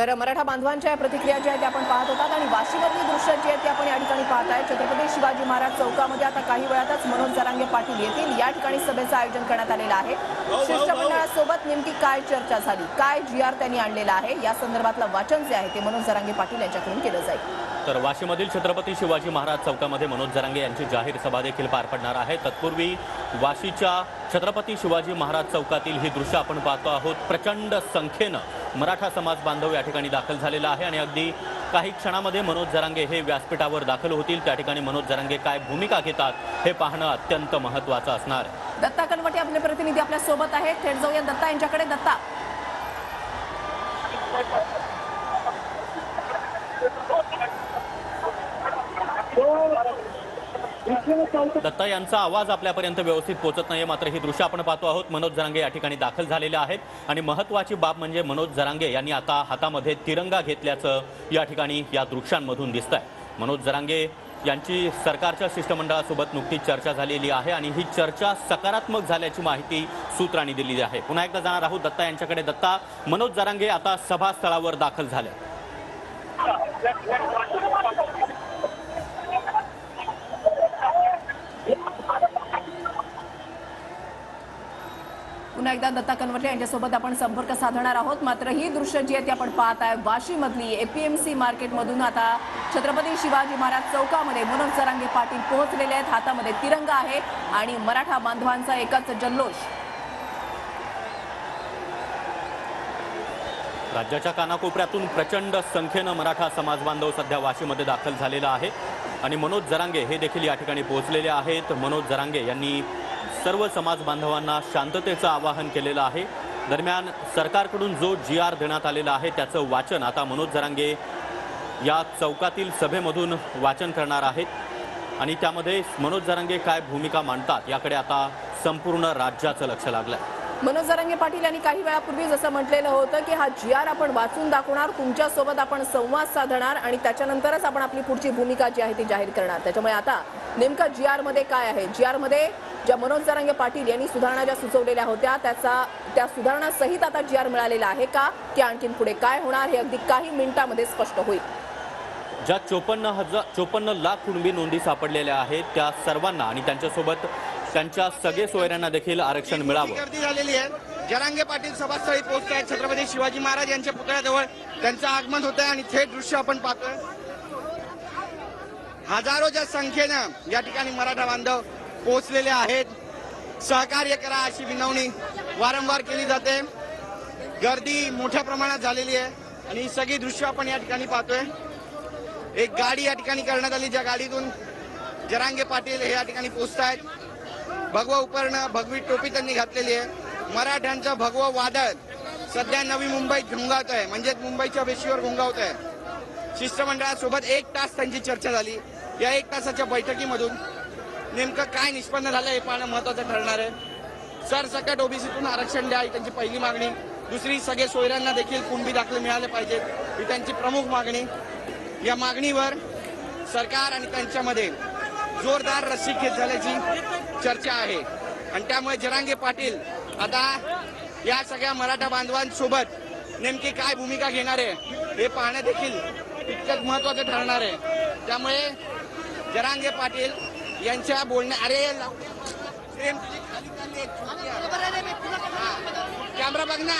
तर मराठा बांधवांच्या प्रतिक्रिया ज्या आहेत आपण पाहत होतात आणि वाशीमधली दृश्य जी आहेत ती आपण या ठिकाणी पाहताय। छत्रपती शिवाजी महाराज चौकामध्ये आता काही वेळातच मनोज जरांगे पाटील येतील। या ठिकाणी सभेचं आयोजन करण्यात आलेलं आहे। शिष्टमंडळासोबत नेमकी काय चर्चा झाली, काय जी.आर त्यांनी आणलेला आहे, या संदर्भातलं वाचन जे आहे ते मनोज जरांगे पाटील यांच्याकडून केलं जाईल। तर वाशीमधील छत्रपती शिवाजी महाराज चौकामध्ये मनोज जरांगे यांची जाहीर सभा देखील पार पडणार आहे। तत्पूर्वी वाशीच्या छत्रपती शिवाजी महाराज चौकातील ही दृश्य आपण पाहतो आहोत। प्रचंड संख्येनं मराठा समाज बांधव या ठिकाणी दाखल झालेला आहे आणि अगदी काही क्षणामध्ये मनोज जरांगे हे व्यासपीठावर दाखल होतील। त्या ठिकाणी मनोज जरांगे काय भूमिका घेतात हे पाहणं अत्यंत महत्त्वाचं असणार आहे। दत्ता कनवटे आपले प्रतिनिधी आपल्या सोबत आहेत, थेट जाऊया दत्ता यांच्याकडे। दत्ता, दत्ता यांचा आवाज आपल्यापर्यंत व्यवस्थित पोहोचत नाहीये, मात्र ही दृश्य आपण पाहतो आहोत। मनोज जरांगे या ठिकाणी दाखल झालेले आहेत आणि महत्त्वाची बाब म्हणजे मनोज जरांगे यांनी आता हातामध्ये तिरंगा घेतल्याचं या ठिकाणी या दृश्यांमधून दिसतंय। मनोज जरांगे यांची सरकारच्या शिष्टमंडळासोबत नुकतीच चर्चा झालेली आहे आणि ही चर्चा सकारात्मक झाल्याची माहिती सूत्रांनी दिलेली आहे। पुन्हा एकदा जाणार आहोत दत्ता यांच्याकडे। दत्ता, मनोज जरांगे आता सभास्थळावर दाखल झाले। पुन्हा एकदा दत्ता कनवटे यांच्यासोबत आपण संपर्क साधणार आहोत। मात्र ही दृश्य जी आहेत ती आपण पाहत आहे वाशीमधली एपीएमसी मार्केटमधून आता छत्रपती शिवाजी महाराज चौकामध्ये मनोज जरांगे पाटील पोहोचलेले आहेत। हातामध्ये तिरंगा आहे आणि मराठा बांधवांचा एकच जल्लोष। राज्याच्या कानाकोपऱ्यातून प्रचंड संख्येनं मराठा समाज बांधव सध्या वाशीमध्ये दाखल झालेला आहे आणि मनोज जरांगे हे देखील या ठिकाणी पोहोचलेले आहेत। मनोज जरांगे यांनी सर्व समाज बांधवांना शांततेचं आवाहन केलेलं आहे। दरम्यान सरकारकडून जो जी.आर देण्यात आलेला आहे त्याचं वाचन आता मनोज जरांगे या चौकातील सभेमधून वाचन करणार आहेत आणि त्यामध्ये मनोज जरांगे काय भूमिका मांडतात याकडे आता संपूर्ण राज्याचं लक्ष लागलंय। मनोज जरांगे पाटील यांनी काही वेळापूर्वी जसं म्हटलेलं होतं की हा जी.आर आपण वाचून दाखवणार, तुमच्यासोबत आपण संवाद साधणार आणि त्याच्यानंतरच आपण आपली पुढची भूमिका जी आहे ती जाहीर करणार। त्याच्यामुळे आता नेमका जी.आर मध्ये काय आहे, जी.आर मध्ये ज्या मनोज जरांगे पाटील यांनी सुधारणा ज्या सुचवलेल्या होत्या त्या सुधारणा सहित आता जी.आर मिळालेला आहे का, की आणखीन पुढे काय होणार हे अगदी काही मिनिटांमध्ये स्पष्ट होईल। ज्या 54 लाख कुणबी नोंदी सापडलेल्या आहेत त्या सर्वांना आणि त्यांच्यासोबत त्यांच्या सगळे सोयऱ्यांना देखील आरक्षण मिळावं। गर्दी झालेली आहे। जरांगे पाटील सभास्थळी पोहोचत आहेत। छत्रपती शिवाजी महाराज यांच्या पुतळ्याजवळ त्यांचं आगमन होत आहे आणि थेट दृश्य आपण पाहतोय। हजारोच्या संख्येनं या ठिकाणी मराठा बांधव पोहोचलेले आहेत। सहकार्य करा अशी विनवणी वारंवार केली जाते। गर्दी मोठ्या प्रमाणात झालेली आहे आणि ही सगळी दृश्य आपण या ठिकाणी पाहतोय। एक गाडी या ठिकाणी करण्यात आली, ज्या गाडीतून जरांगे पाटील हे या ठिकाणी पोहोचत आहेत। भगवा उपरणं, भगवी टोपी त्यांनी घातलेली आहे। मराठ्यांचं भगवं वादळ सध्या नवी मुंबईत घोंगावत आहे, म्हणजे मुंबईच्या वेशीवर घोंगावत आहे। शिष्टमंडळासोबत 1 तास त्यांची चर्चा झाली। या 1 तासाच्या बैठकीमधून नेमकं काय निष्पन्न झालं हे पाहणं महत्वाचं ठरणार आहे। सरसकट ओबीसीतून आरक्षण द्या ही त्यांची पहिली मागणी। दुसरी, सगळे सोयऱ्यांना देखील कुणबी दाखले मिळाले पाहिजेत ही त्यांची प्रमुख मागणी। या मागणीवर सरकार आणि त्यांच्यामध्ये जोरदार रस्सीखेच झाल्याची चर्चा आहे आणि त्यामुळे जरांगे पाटील आता या सगळ्या मराठा बांधवांसोबत नेमकी काय भूमिका घेणार आहे हे पाहणं देखील तितकंच महत्वाचं ठरणार आहे। त्यामुळे जरांगे पाटील यांच्या कॅमेरा बघ ना।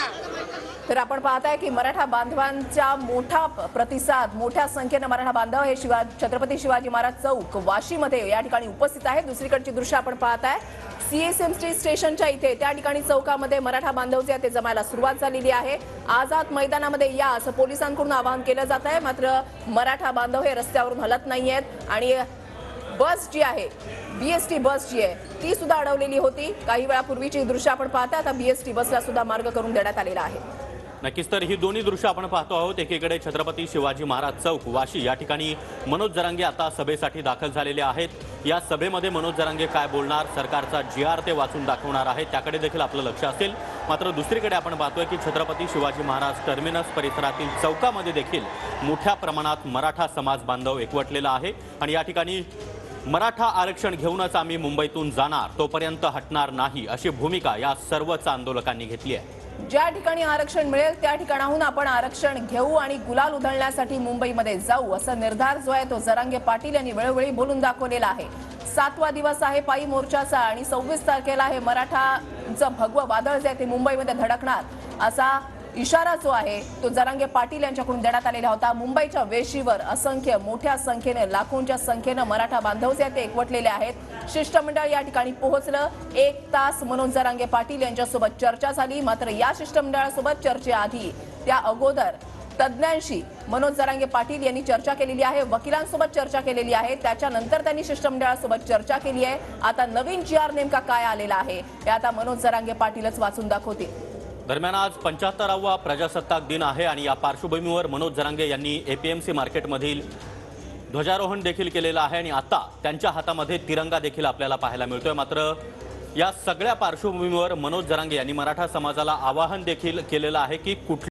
तर आपण पाहताय की मराठा बांधवांचा मोठा प्रतिसाद, मोठ्या संख्येनं मराठा बांधव हे छत्रपती शिवाजी महाराज चौक वाशीमध्ये या ठिकाणी उपस्थित आहेत। दुसरीकडची दृश्य आपण पाहताय सीएसएमटी स्टेशनच्या इथे त्या ठिकाणी चौकामध्ये मराठा बांधव जे ते जमायला सुरुवात झालेली आहे। आझाद मैदानामध्ये या असं पोलिसांकडून आवाहन केलं जात आहे, मात्र मराठा बांधव हे रस्त्यावरून हलत नाहीयेत आणि बस जी आहे बीएसटी बस जी आहे ती सुद्धा अडवलेली होती। काही वेळापूर्वीची दृश्य आपण पाहता, आता बीएसटी बसला सुद्धा मार्ग करून देण्यात आलेला आहे। नक्कीच, तर ही दोन्ही दृश्य आपण पाहतो आहोत। एकीकडे छत्रपती शिवाजी महाराज चौक वाशी या ठिकाणी मनोज जरांगे आता सभेसाठी दाखल झालेले आहेत। या सभेमध्ये मनोज जरांगे काय बोलणार, सरकारचा जी.आर ते वाचून दाखवणार आहे, त्याकडे देखील आपलं लक्ष असेल। मात्र दुसरीकडे आपण पाहतोय की छत्रपती शिवाजी महाराज टर्मिनस परिसरातील चौकामध्ये देखील मोठ्या प्रमाणात मराठा समाज बांधव एकवटलेला आहे आणि या ठिकाणी मराठा आरक्षण घेऊनच आम्ही मुंबईतून जाणार, तोपर्यंत हटणार नाही अशी भूमिका या सर्वच आंदोलकांनी घेतली आहे। ज्या ठिकाणी आरक्षण मिळेल त्या ठिकाणाहून आपण आरक्षण घेऊ आणि गुलाल उधळण्यासाठी मुंबईमध्ये जाऊ, असा निर्धार जो आहे तो जरांगे पाटील यांनी वेळोवेळी बोलून दाखवलेला आहे. 7वा दिवस आहे पायी मोर्चाचा आणि 26 तारखेला हे मराठाचं भगवं वादळ जे आहे ते मुंबईमध्ये धडकणार, असा इशारा जो आहे तो जरांगे पाटील यांच्याकडून देण्यात आलेला होता. मुंबईच्या वेशीवर असंख्य मोठ्या संख्येने लाखोंच्या संख्येने मराठा बांधव जे आहेत ते एकवटलेले आहेत. शिष्टमंडळ या ठिकाणी पोहोचलं. 1 तास मनोज जरांगे पाटील यांच्यासोबत चर्चा झाली. मात्र या शिष्टमंडळासोबत चर्चेआधी त्या अगोदर तज्ज्ञांशी मनोज जरांगे पाटील यांनी चर्चा केलेली आहे, वकिलांसोबत चर्चा केलेली आहे. त्याच्यानंतर त्यांनी शिष्टमंडळासोबत चर्चा केली आहे. आता नवीन GR नेमका काय आलेला आहे हे आता मनोज जरांगे पाटीलच वाचून दाखवतील. दरम्यान आज 75वा प्रजासत्ताक दिन आहे आणि या पार्श्वभूमीवर मनोज जरांगे यांनी APMC मार्केटमधील ध्वजारोहण देखील केलेलं आहे आणि आता त्यांच्या हातामध्ये तिरंगा देखील आपल्याला पाहायला मिळतोय. मात्र या सगळ्या पार्श्वभूमीवर मनोज जरांगे यांनी मराठा समाजाला आवाहन देखील केलेलं आहे की कुठल्या